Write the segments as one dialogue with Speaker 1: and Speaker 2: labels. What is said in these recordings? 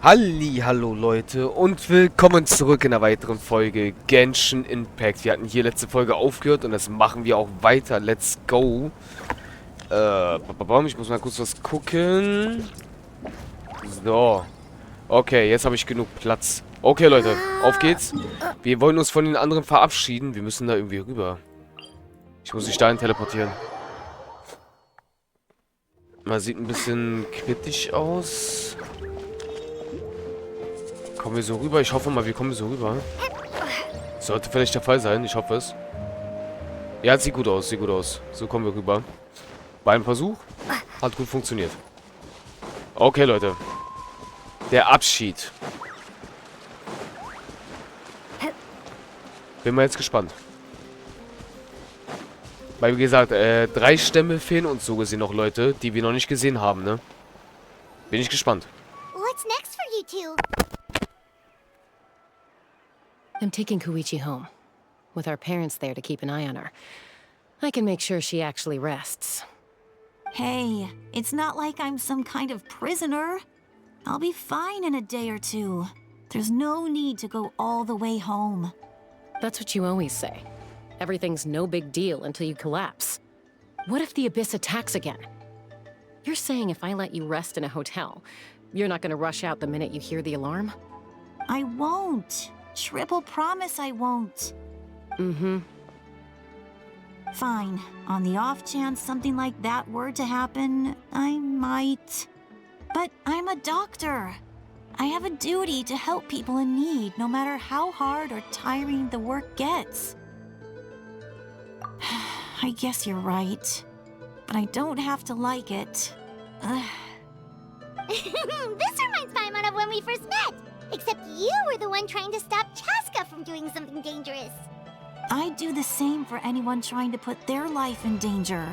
Speaker 1: Hallo Leute und willkommen zurück in einer weiteren Folge Genshin Impact. Wir hatten hier letzte Folge aufgehört und das machen wir auch weiter. Let's go. Ich muss mal kurz was gucken. So. Okay, jetzt habe ich genug Platz. Okay Leute, auf geht's. Wir wollen uns von den anderen verabschieden. Wir müssen da irgendwie rüber. Ich muss mich dahin teleportieren. Man sieht ein bisschen kritisch aus. Kommen wir so rüber? Ich hoffe mal, wir kommen so rüber. Sollte vielleicht der Fall sein, ich hoffe es. Ja, sieht gut aus, sieht gut aus. So kommen wir rüber. Bei einem Versuch. Hat gut funktioniert. Okay, Leute. Der Abschied. Bin mal jetzt gespannt. Weil, wie gesagt, 3 Stämme fehlen uns so gesehen noch, Leute, die wir noch nicht gesehen haben, ne? Bin ich gespannt.
Speaker 2: What's next for you two?
Speaker 3: I'm taking Koichi home. With our parents there to keep an eye on her. I can make sure she actually rests.
Speaker 2: Hey, it's not like I'm some kind of prisoner. I'll be fine in a day or two. There's no need to go all the way home.
Speaker 3: That's what you always say. Everything's no big deal until you collapse. What if the Abyss attacks again? You're saying if I let you rest in a hotel, you're not gonna rush out the minute you hear the alarm?
Speaker 2: I won't. Triple promise I won't.
Speaker 3: Mm-hmm.
Speaker 2: Fine. On the off chance something like that were to happen, I might. But I'm a doctor. I have a duty to help people in need, no matter how hard or tiring the work gets. I guess you're right. But I don't have to like it.
Speaker 4: This reminds Paimon of when we first met. Except you were the one trying to stop Chaska from doing something dangerous.
Speaker 2: I'd do the same for anyone trying to put their life in danger.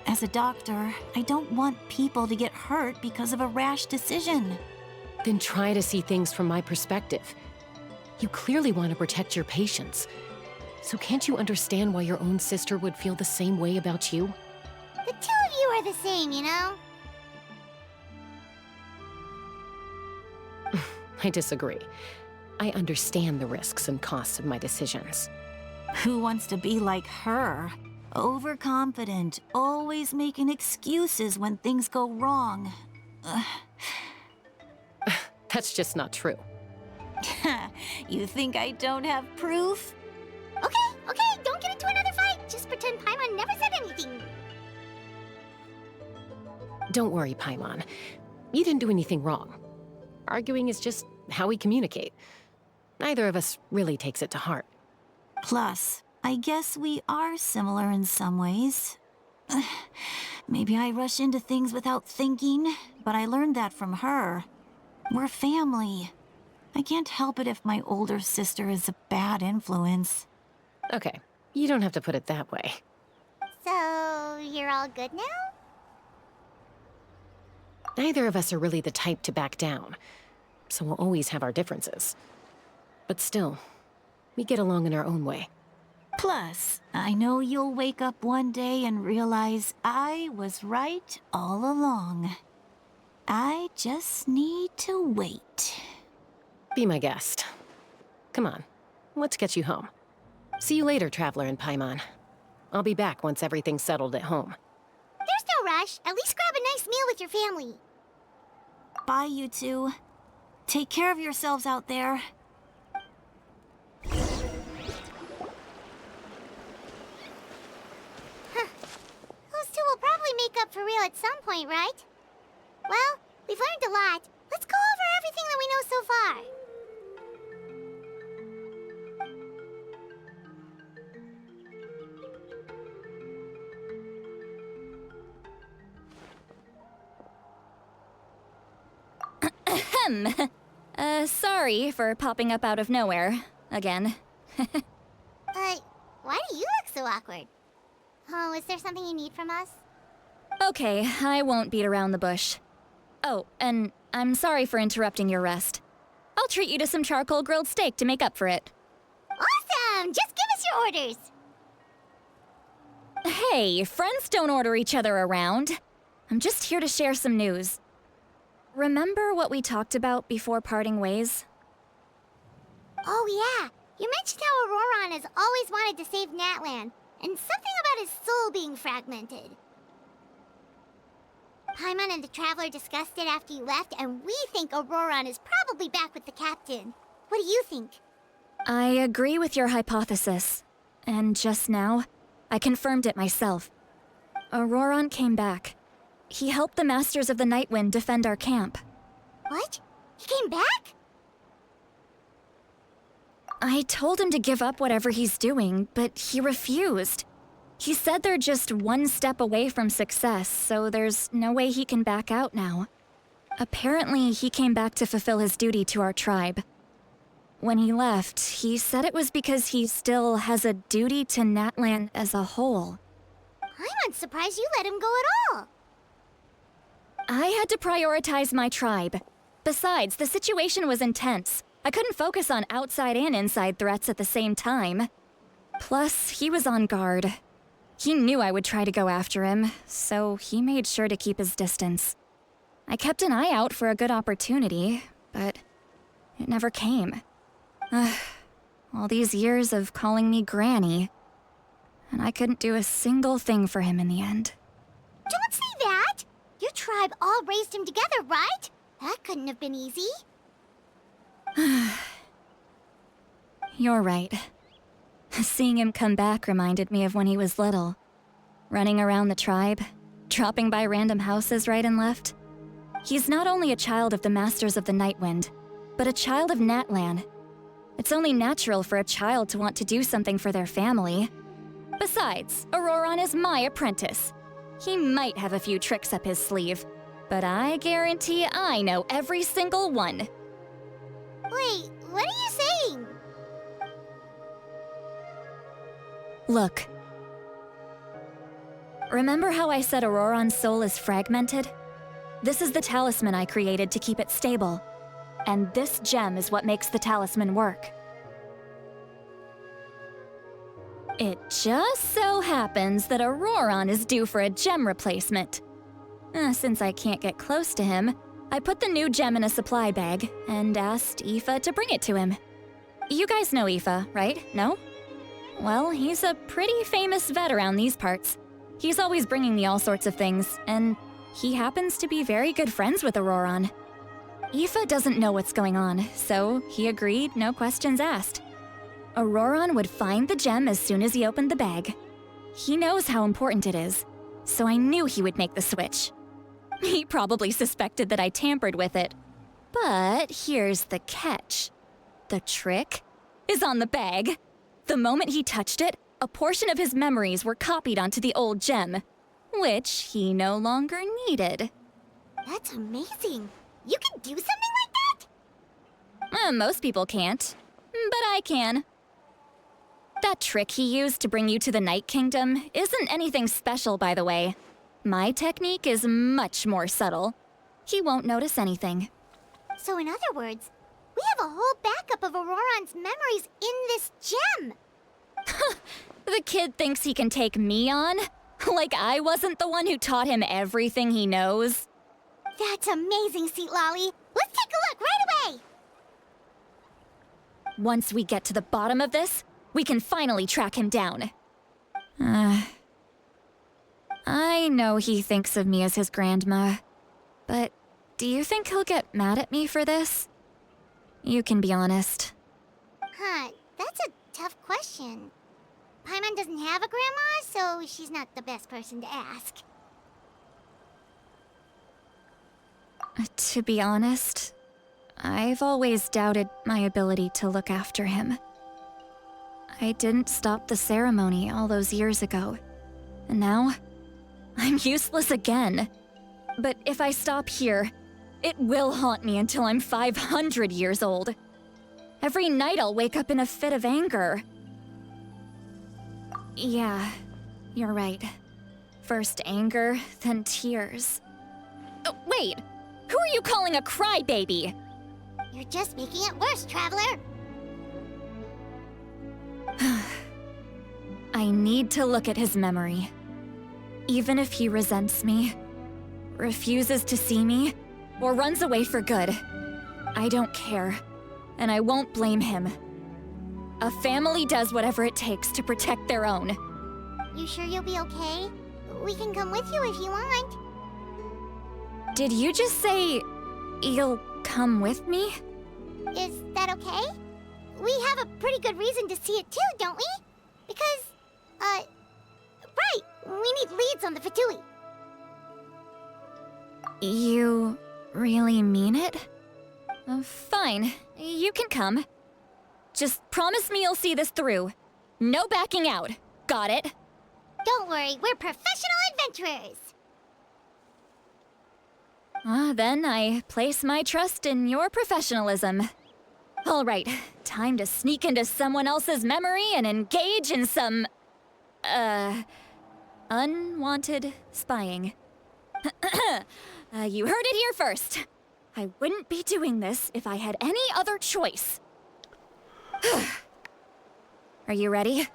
Speaker 2: As a doctor, I don't want people to get hurt because of a rash decision.
Speaker 3: Then try to see things from my perspective. You clearly want to protect your patients. So can't you understand why your own sister would feel the same way about you?
Speaker 4: The two of you are the same, you know?
Speaker 3: I disagree. I understand the risks and costs of my decisions.
Speaker 2: Who wants to be like her? Overconfident, always making excuses when things go wrong.
Speaker 3: That's just not true.
Speaker 2: You think I don't have proof?
Speaker 4: Okay, don't get into another fight. Just pretend Paimon never said anything.
Speaker 3: Don't worry, Paimon. You didn't do anything wrong. Arguing is just how we communicate. Neither of us really takes it to heart.
Speaker 2: Plus, I guess we are similar in some ways. Maybe I rush into things without thinking, but I learned that from her. We're family. I can't help it if my older sister is a bad influence.
Speaker 3: Okay, you don't have to put it that way.
Speaker 4: So, you're all good now?
Speaker 3: Neither of us are really the type to back down, so we'll always have our differences. But still, we get along in our own way.
Speaker 2: Plus, I know you'll wake up one day and realize I was right all along. I just need to wait.
Speaker 3: Be my guest. Come on, let's get you home. See you later, Traveler and Paimon. I'll be back once everything's settled at home.
Speaker 4: There's no rush. At least grab a nice meal with your family.
Speaker 2: Bye, you two. Take care of yourselves out there.
Speaker 4: Those two will probably make up for real at some point, right? Well, we've learned a lot. Let's go over everything that we know so far.
Speaker 5: Sorry for popping up out of nowhere. Again.
Speaker 4: But why do you look so awkward? Oh, is there something you need from us?
Speaker 5: Okay, I won't beat around the bush. Oh, and I'm sorry for interrupting your rest. I'll treat you to some charcoal grilled steak to make up for it.
Speaker 4: Awesome! Just give us your orders!
Speaker 5: Hey, friends don't order each other around. I'm just here to share some news. remember what we talked about before parting ways?
Speaker 4: Oh yeah, you mentioned how Ororon has always wanted to save Natlan, and something about his soul being fragmented. Paimon and the Traveler discussed it after you left, and we think Ororon is probably back with the Captain. What do you think?
Speaker 5: I agree with your hypothesis. And just now, I confirmed it myself. Ororon came back. He helped the Masters of the Nightwind defend our camp.
Speaker 4: What? He came back?
Speaker 5: I told him to give up whatever he's doing, but he refused. He said they're just one step away from success, so there's no way he can back out now. Apparently, he came back to fulfill his duty to our tribe. When he left, he said it was because he still has a duty to Natlan as a whole.
Speaker 4: I'm surprised you let him go at all.
Speaker 5: I had to prioritize my tribe. Besides, the situation was intense. I couldn't focus on outside and inside threats at the same time. Plus, he was on guard. He knew I would try to go after him, so he made sure to keep his distance. I kept an eye out for a good opportunity, but it never came. All these years of calling me Granny, and I couldn't do a single thing for him in the end.
Speaker 4: Don't say that! Your tribe all raised him together, right? That couldn't have been easy.
Speaker 5: You're right. Seeing him come back reminded me of when he was little. Running around the tribe, dropping by random houses right and left. He's not only a child of the Masters of the Nightwind, but a child of Natlan. It's only natural for a child to want to do something for their family. Besides, Ororon is my apprentice. He might have a few tricks up his sleeve, but I guarantee I know every single one.
Speaker 4: Wait, what are you saying?
Speaker 5: Look. Remember how I said Ororon's soul is fragmented? This is the talisman I created to keep it stable. And this gem is what makes the talisman work. It just so happens that Ororon is due for a gem replacement. Since I can't get close to him, I put the new gem in a supply bag and asked Aoife to bring it to him. You guys know Aoife, right? No? Well, he's a pretty famous vet around these parts. He's always bringing me all sorts of things, and he happens to be very good friends with Ororon. Aoife doesn't know what's going on, so he agreed, no questions asked. Ororon would find the gem as soon as he opened the bag. He knows how important it is, so I knew he would make the switch. He probably suspected that I tampered with it. But here's the catch. The trick is on the bag. The moment he touched it, a portion of his memories were copied onto the old gem, which he no longer needed.
Speaker 4: That's amazing. You can do something like that?
Speaker 5: Most people can't, but I can. That trick he used to bring you to the Night Kingdom isn't anything special, by the way. My technique is much more subtle. He won't notice anything.
Speaker 4: So in other words, we have a whole backup of Ororon's memories in this gem.
Speaker 5: The kid thinks he can take me on? Like I wasn't the one who taught him everything he knows?
Speaker 4: That's amazing, Seat Lolly. Let's take a look right away.
Speaker 5: Once we get to the bottom of this, we can finally track him down. I know he thinks of me as his grandma, but do you think he'll get mad at me for this? You can be honest.
Speaker 4: That's a tough question. Paimon doesn't have a grandma, so she's not the best person to ask.
Speaker 5: To be honest, I've always doubted my ability to look after him. I didn't stop the ceremony all those years ago, and now I'm useless again. But if I stop here, it will haunt me until I'm 500 years old. Every night I'll wake up in a fit of anger. Yeah, you're right. First anger, then tears. Wait! Who are you calling a crybaby?
Speaker 4: You're just making it worse, Traveler.
Speaker 5: I need to look at his memory. Even if he resents me, refuses to see me, or runs away for good. I don't care, and I won't blame him. A family does whatever it takes to protect their own.
Speaker 4: You sure you'll be okay? We can come with you if you want.
Speaker 5: Did you just say you'll come with me?
Speaker 4: Is that okay? We have a pretty good reason to see it too, don't we? Because, right, we need leads on the Fatui.
Speaker 5: You really mean it? Fine, you can come. Just promise me you'll see this through. No backing out. Got it?
Speaker 4: Don't worry, we're professional adventurers.
Speaker 5: Then I place my trust in your professionalism. All right, time to sneak into someone else's memory and engage in some, unwanted spying. You heard it here first. I wouldn't be doing this if I had any other choice. Are you ready?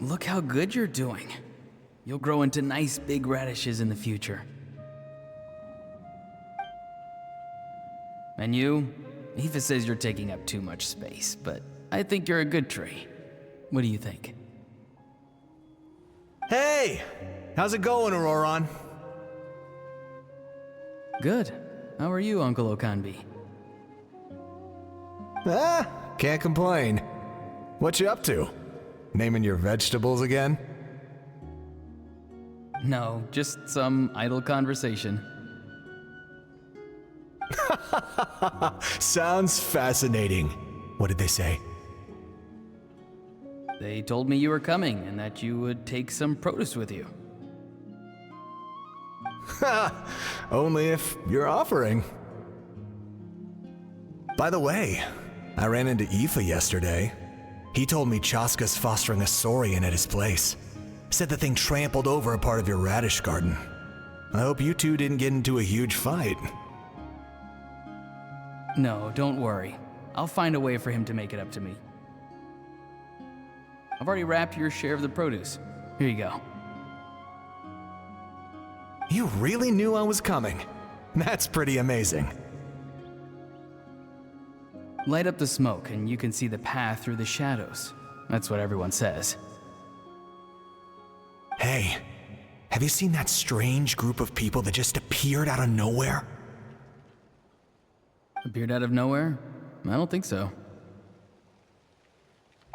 Speaker 6: Look how good you're doing. You'll grow into nice big radishes in the future. And you? Aoife says you're taking up too much space, but I think you're a good tree. What do you think?
Speaker 7: Hey! How's it going, Ororon?
Speaker 6: Good. How are you, Uncle Okanbi?
Speaker 7: Can't complain. What you up to? Naming your vegetables again?
Speaker 6: No, just some idle conversation.
Speaker 7: Sounds fascinating. What did they say?
Speaker 6: They told me you were coming and that you would take some produce with you.
Speaker 7: Only if you're offering. By the way, I ran into Aoife yesterday. He told me Chaska's fostering a saurian at his place. Said the thing trampled over a part of your radish garden. I hope you two didn't get into a huge fight.
Speaker 6: No, don't worry. I'll find a way for him to make it up to me. I've already wrapped your share of the produce. Here you go.
Speaker 7: You really knew I was coming. That's pretty amazing.
Speaker 6: Light up the smoke and you can see the path through the shadows. That's what everyone says.
Speaker 7: Hey, have you seen that strange group of people that just appeared out of nowhere?
Speaker 6: Appeared out of nowhere? I don't think so.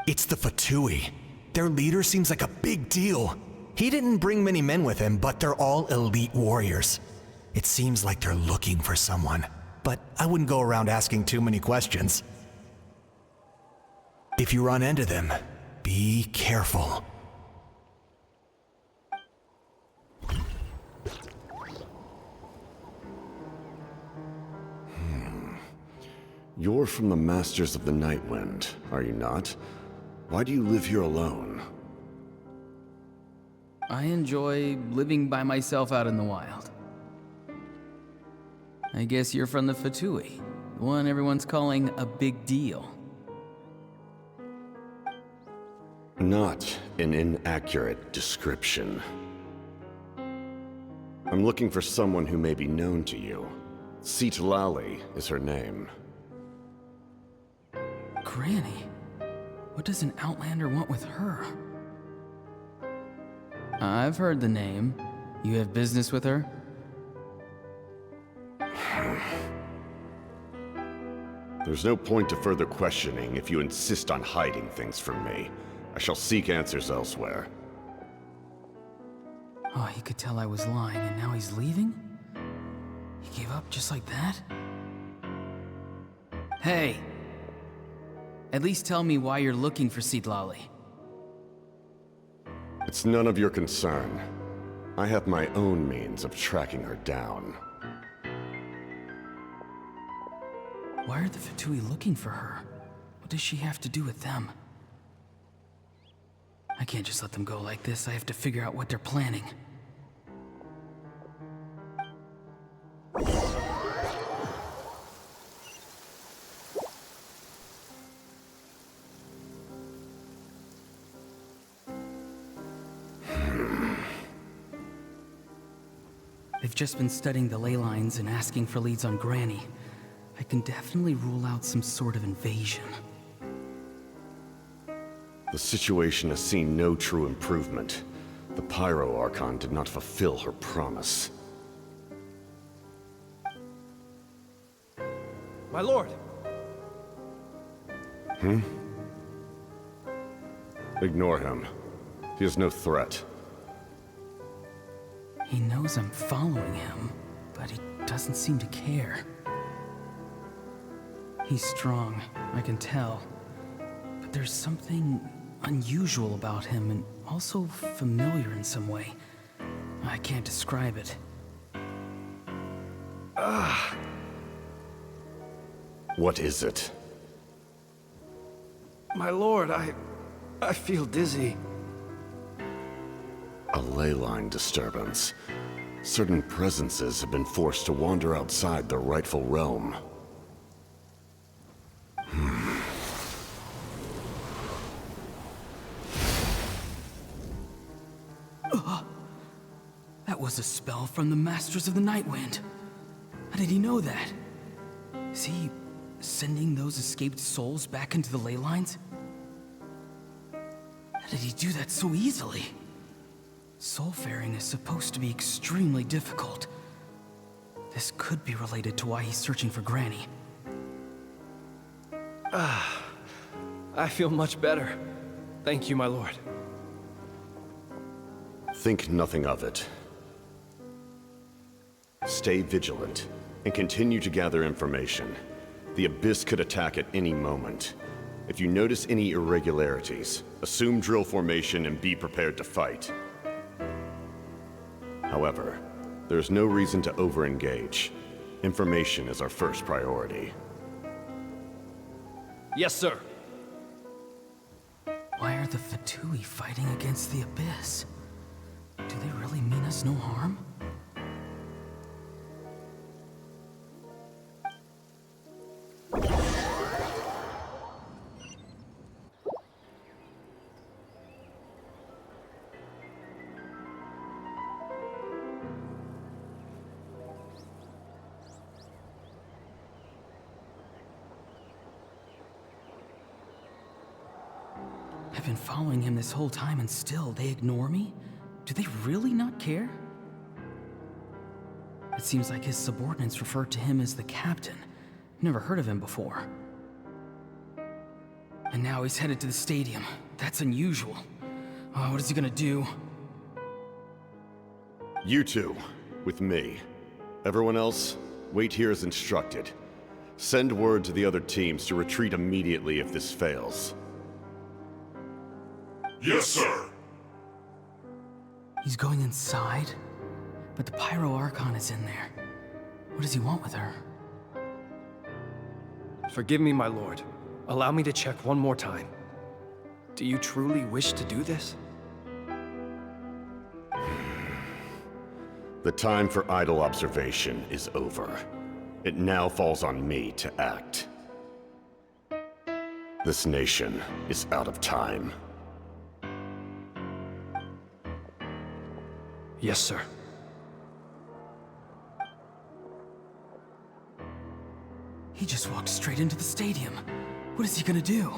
Speaker 7: It's the Fatui. Their leader seems like a big deal. He didn't bring many men with him, but they're all elite warriors. It seems like they're looking for someone, but I wouldn't go around asking too many questions. If you run into them, be careful.
Speaker 8: You're from the Masters of the Nightwind, are you not? Why do you live here alone?
Speaker 6: I enjoy living by myself out in the wild. I guess you're from the Fatui, the one everyone's calling a big deal.
Speaker 8: Not an inaccurate description. I'm looking for someone who may be known to you. Citlali is her name.
Speaker 6: Granny? What does an Outlander want with her? I've heard the name. You have business with her?
Speaker 8: There's no point to further questioning if you insist on hiding things from me. I shall seek answers elsewhere.
Speaker 6: Oh, he could tell I was lying and now he's leaving? He gave up just like that? Hey! At least tell me why you're looking for Citlali.
Speaker 8: It's none of your concern. I have my own means of tracking her down.
Speaker 6: Why are the Fatui looking for her? What does she have to do with them? I can't just let them go like this. I have to figure out what they're planning. They've just been studying the ley lines and asking for leads on Granny. I can definitely rule out some sort of invasion.
Speaker 8: The situation has seen no true improvement. The Pyro Archon did not fulfill her promise.
Speaker 9: My lord!
Speaker 8: Ignore him. He is no threat.
Speaker 6: He knows I'm following him, but he doesn't seem to care. He's strong, I can tell. But there's something unusual about him and also familiar in some way. I can't describe it.
Speaker 8: What is it?
Speaker 9: My lord, I feel dizzy.
Speaker 8: A ley line disturbance. Certain presences have been forced to wander outside their rightful realm.
Speaker 6: That was a spell from the Masters of the Nightwind. How did he know that? Is he sending those escaped souls back into the ley lines? How did he do that so easily? Soulfaring is supposed to be extremely difficult. This could be related to why he's searching for Granny.
Speaker 9: I feel much better. Thank you, my lord.
Speaker 8: Think nothing of it. Stay vigilant, and continue to gather information. The Abyss could attack at any moment. If you notice any irregularities, assume drill formation and be prepared to fight. However, there's no reason to over-engage. Information is our first priority.
Speaker 9: Yes, sir.
Speaker 6: Why are the Fatui fighting against the Abyss? Do they really mean us no harm? I've been following him this whole time and still they ignore me? Do they really not care? It seems like his subordinates refer to him as the Captain. Never heard of him before. And now he's headed to the stadium. That's unusual. Oh, what is he gonna do?
Speaker 8: You two, with me. Everyone else, wait here as instructed. Send word to the other teams to retreat immediately if this fails.
Speaker 10: Yes, sir.
Speaker 6: He's going inside? But the Pyro Archon is in there. What does he want with her?
Speaker 9: Forgive me, my lord. Allow me to check one more time. Do you truly wish to do this?
Speaker 8: The time for idle observation is over. It now falls on me to act. This nation is out of time.
Speaker 9: Yes, sir.
Speaker 6: He just walked straight into the stadium. What is he gonna do?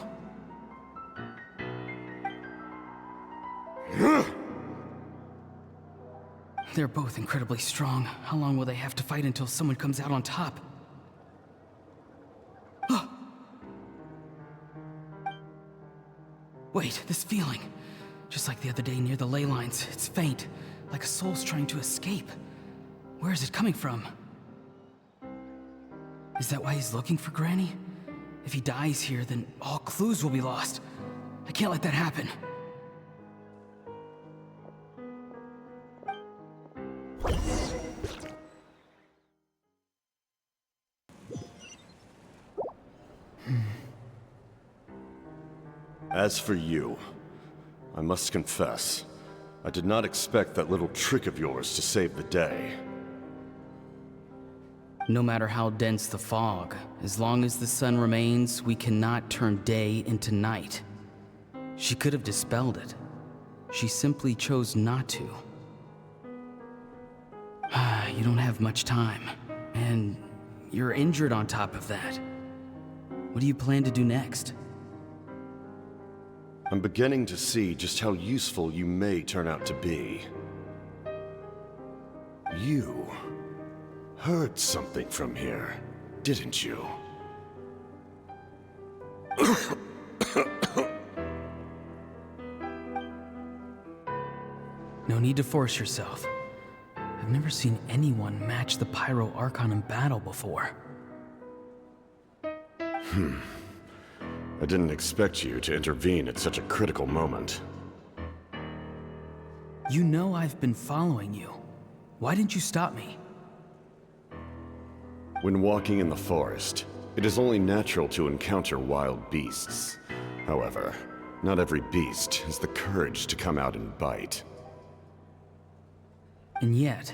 Speaker 6: They're both incredibly strong. How long will they have to fight until someone comes out on top? Wait, this feeling. Just like the other day near the ley lines, it's faint, like a soul's trying to escape. Where is it coming from? Is that why he's looking for Granny? If he dies here, then all clues will be lost. I can't let that happen.
Speaker 8: As for you, I must confess, I did not expect that little trick of yours to save the day.
Speaker 6: No matter how dense the fog, as long as the sun remains, we cannot turn day into night. She could have dispelled it. She simply chose not to. You don't have much time, and you're injured on top of that. What do you plan to do next?
Speaker 8: I'm beginning to see just how useful you may turn out to be. You heard something from here, didn't you?
Speaker 6: No need to force yourself. I've never seen anyone match the Pyro Archon in battle before.
Speaker 8: I didn't expect you to intervene at such a critical moment.
Speaker 6: You know I've been following you. Why didn't you stop me?
Speaker 8: When walking in the forest, it is only natural to encounter wild beasts. However, not every beast has the courage to come out and bite.
Speaker 6: And yet,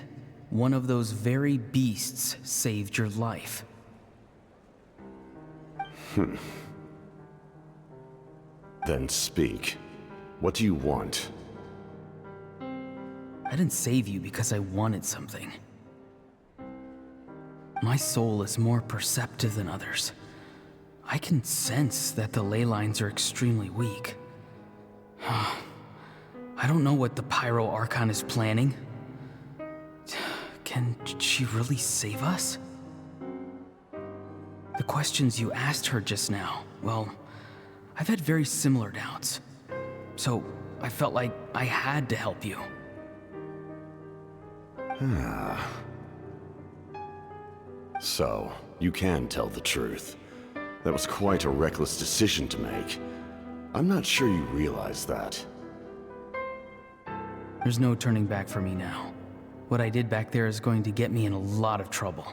Speaker 6: one of those very beasts saved your life.
Speaker 8: Then speak. What do you want?
Speaker 6: I didn't save you because I wanted something. My soul is more perceptive than others. I can sense that the ley lines are extremely weak. I don't know what the Pyro Archon is planning. Can she really save us? The questions you asked her just now, well, I've had very similar doubts. So I felt like I had to help you.
Speaker 8: So, you can tell the truth. That was quite a reckless decision to make. I'm not sure you realize that.
Speaker 6: There's no turning back for me now. What I did back there is going to get me in a lot of trouble.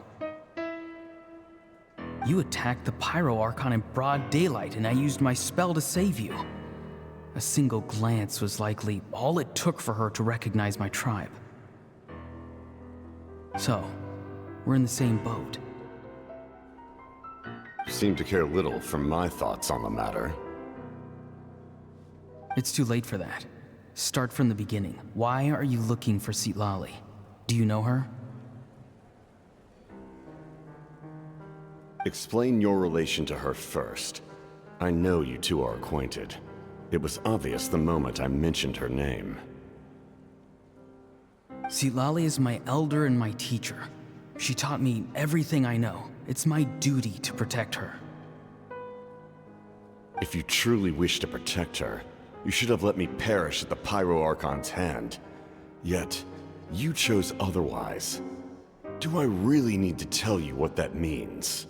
Speaker 6: You attacked the Pyro Archon in broad daylight, and I used my spell to save you. A single glance was likely all it took for her to recognize my tribe. So, we're in the same boat.
Speaker 8: You seem to care little for my thoughts on the matter.
Speaker 6: It's too late for that. Start from the beginning. Why are you looking for Citlali? Do you know her?
Speaker 8: Explain your relation to her first. I know you two are acquainted. It was obvious the moment I mentioned her name.
Speaker 6: Citlali is my elder and my teacher. She taught me everything I know. It's my duty to protect her.
Speaker 8: If you truly wish to protect her, you should have let me perish at the Pyro Archon's hand. Yet, you chose otherwise. Do I really need to tell you what that means?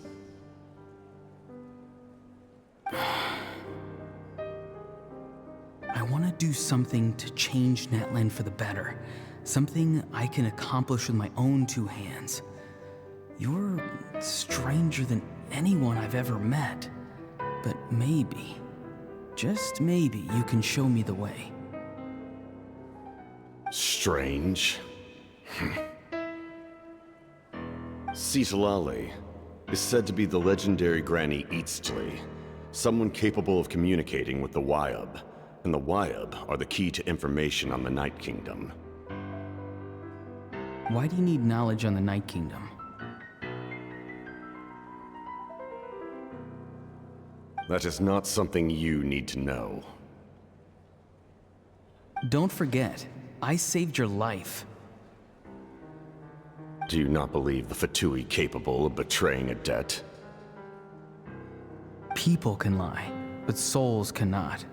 Speaker 6: I want to do something to change Netland for the better. Something I can accomplish with my own two hands. You're stranger than anyone I've ever met. But maybe, just maybe, you can show me the way.
Speaker 8: Strange? Citlali is said to be the legendary Granny Eastly, someone capable of communicating with the Wyub, and the Wyub are the key to information on the Night Kingdom.
Speaker 6: Why do you need knowledge on the Night Kingdom?
Speaker 8: That is not something you need to know.
Speaker 6: Don't forget, I saved your life.
Speaker 8: Do you not believe the Fatui capable of betraying a debt?
Speaker 6: People can lie, but souls cannot.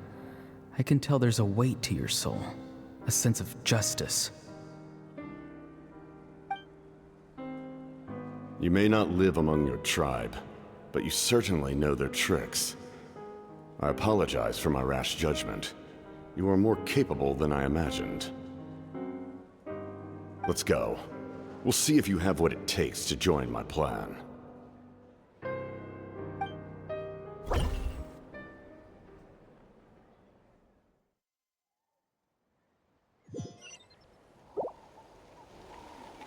Speaker 6: I can tell there's a weight to your soul, a sense of justice.
Speaker 8: You may not live among your tribe, but you certainly know their tricks. I apologize for my rash judgment. You are more capable than I imagined. Let's go. We'll see if you have what it takes to join my plan.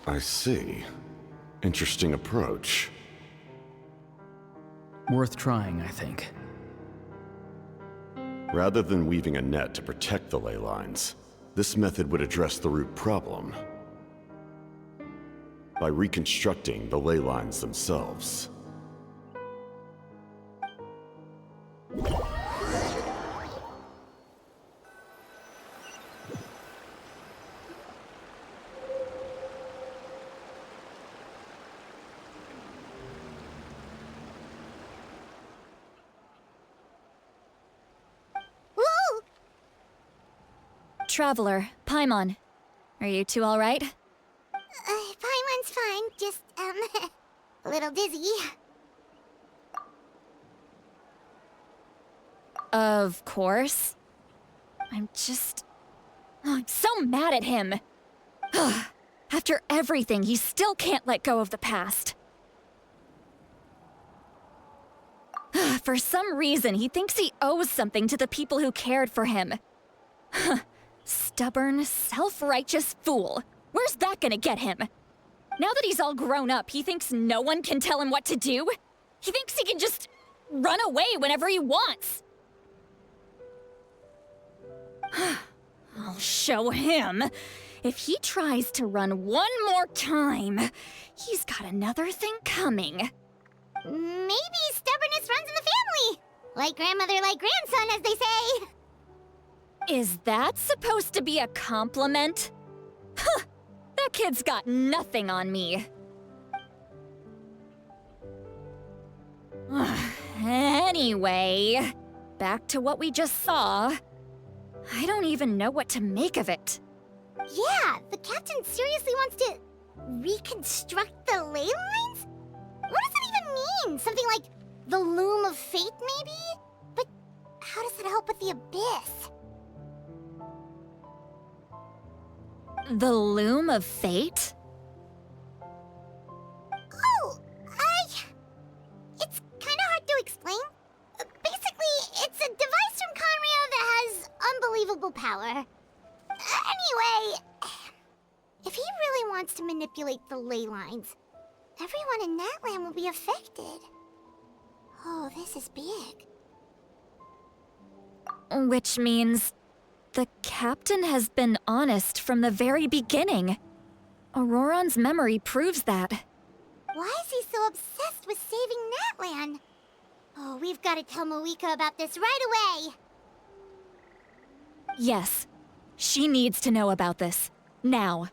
Speaker 8: I see. Interesting approach.
Speaker 6: Worth trying, I think.
Speaker 8: Rather than weaving a net to protect the ley lines, this method would address the root problem by reconstructing the ley lines themselves.
Speaker 4: Woo!
Speaker 5: Traveler, Paimon. Are you two alright?
Speaker 4: Paimon's fine, just, a little dizzy.
Speaker 5: Of course. I'm so mad at him. After everything, he still can't let go of the past. For some reason, he thinks he owes something to the people who cared for him. Stubborn, self-righteous fool. Where's that gonna get him? Now that he's all grown up, he thinks no one can tell him what to do? He thinks he can just run away whenever he wants. I'll show him. If he tries to run one more time, he's got another thing coming.
Speaker 4: Maybe stubbornness runs in the family. Like grandmother, like grandson, as they say.
Speaker 5: Is that supposed to be a compliment? Huh, that kid's got nothing on me. Anyway, back to what we just saw. I don't even know what to make of it.
Speaker 4: Yeah, the captain seriously wants to reconstruct the ley lines? What does that even mean? Something like the loom of fate, maybe? But how does that help with the abyss?
Speaker 5: The loom of fate?
Speaker 4: Oh, it's kind of hard to explain. Basically, it's a device from Conrio that has unbelievable power. Anyway, if he really wants to manipulate the ley lines, everyone in Natlan will be affected. Oh, this is big.
Speaker 5: Which means the captain has been honest from the very beginning. Ororon's memory proves that.
Speaker 4: Why is he so obsessed with saving Natlan? Oh, we've got to tell Moika about this right away.
Speaker 5: Yes, she needs to know about this. Now.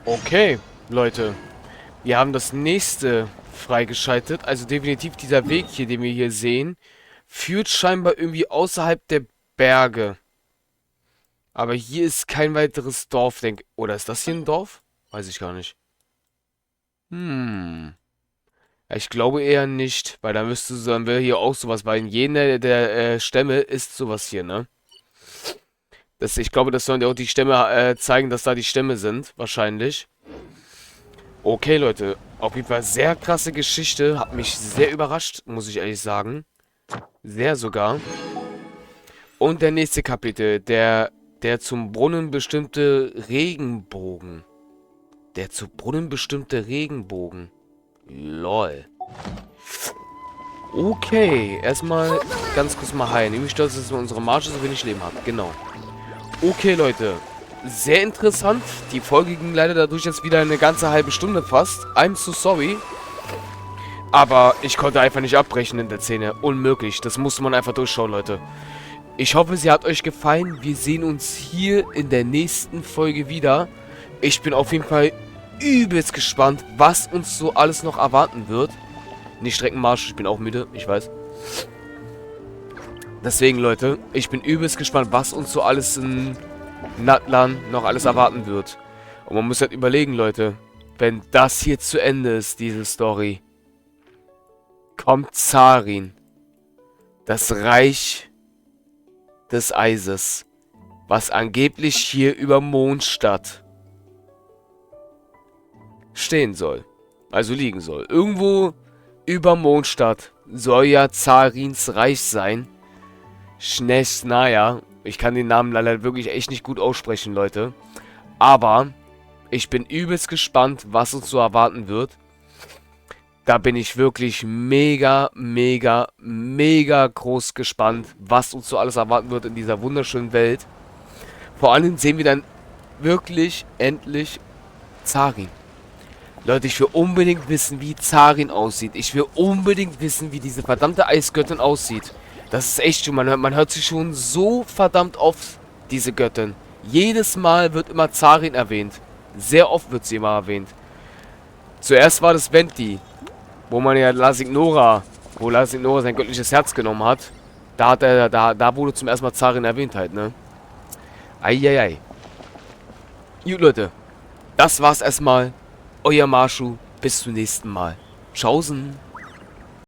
Speaker 1: Okay, Leute. Wir haben das nächste freigeschaltet. Also definitiv dieser Weg hier, den wir hier sehen, führt scheinbar irgendwie außerhalb der Berge. Aber hier ist kein weiteres Dorf, denke ich. Oder ist das hier ein Dorf? Weiß ich gar nicht. Ja, ich glaube eher nicht, weil dann wäre hier auch sowas, weil in jeder der Stämme ist sowas hier, ne? Ich glaube, das sollen ja auch die Stämme zeigen, dass da die Stämme sind, wahrscheinlich. Okay, Leute, auf jeden Fall sehr krasse Geschichte, hat mich sehr überrascht, muss ich ehrlich sagen. Sehr sogar. Und der nächste Kapitel, der zum Brunnen bestimmte Regenbogen. Der zu Brunnen bestimmte Regenbogen. Lol. Okay, erstmal ganz kurz mal heilen. Irgendwie stolz, dass wir unsere Marge so wenig Leben hat. Genau. Okay, Leute. Sehr interessant. Die Folge ging leider dadurch jetzt wieder eine ganze halbe Stunde fast. I'm so sorry. Aber ich konnte einfach nicht abbrechen in der Szene. Unmöglich. Das musste man einfach durchschauen, Leute. Ich hoffe, sie hat euch gefallen. Wir sehen uns hier in der nächsten Folge wieder. Ich bin auf jeden Fall übelst gespannt, was uns so alles noch erwarten wird. Nicht Streckenmarsch, ich bin auch müde, ich weiß. Deswegen, Leute, ich bin übelst gespannt, was uns so alles in Natlan noch alles erwarten wird. Und man muss halt überlegen, Leute, wenn das hier zu Ende ist, diese Story, kommt Zarin, das Reich des Eises, was angeblich hier über Mondstadt stehen soll. Also liegen soll. Irgendwo über Mondstadt soll ja Zarins Reich sein. Naja, ich kann den Namen leider wirklich echt nicht gut aussprechen, Leute. Aber ich bin übelst gespannt, was uns so erwarten wird. Da bin ich wirklich mega, mega, mega groß gespannt, was uns so alles erwarten wird in dieser wunderschönen Welt. Vor allem sehen wir dann wirklich endlich Zarin. Leute, ich will unbedingt wissen, wie Zarin aussieht. Ich will unbedingt wissen, wie diese verdammte Eisgöttin aussieht. Das ist echt schon, man hört sich schon so verdammt oft, diese Göttin. Jedes Mal wird immer Zarin erwähnt. Sehr oft wird sie immer erwähnt. Zuerst war das Venti, wo man ja Lasignora sein göttliches Herz genommen hat. Da wurde zum ersten Mal Zarin erwähnt halt, ne? Eieiei. Gut, Leute. Das war's erstmal. Euer Masho. Bis zum nächsten Mal. Tschaußen.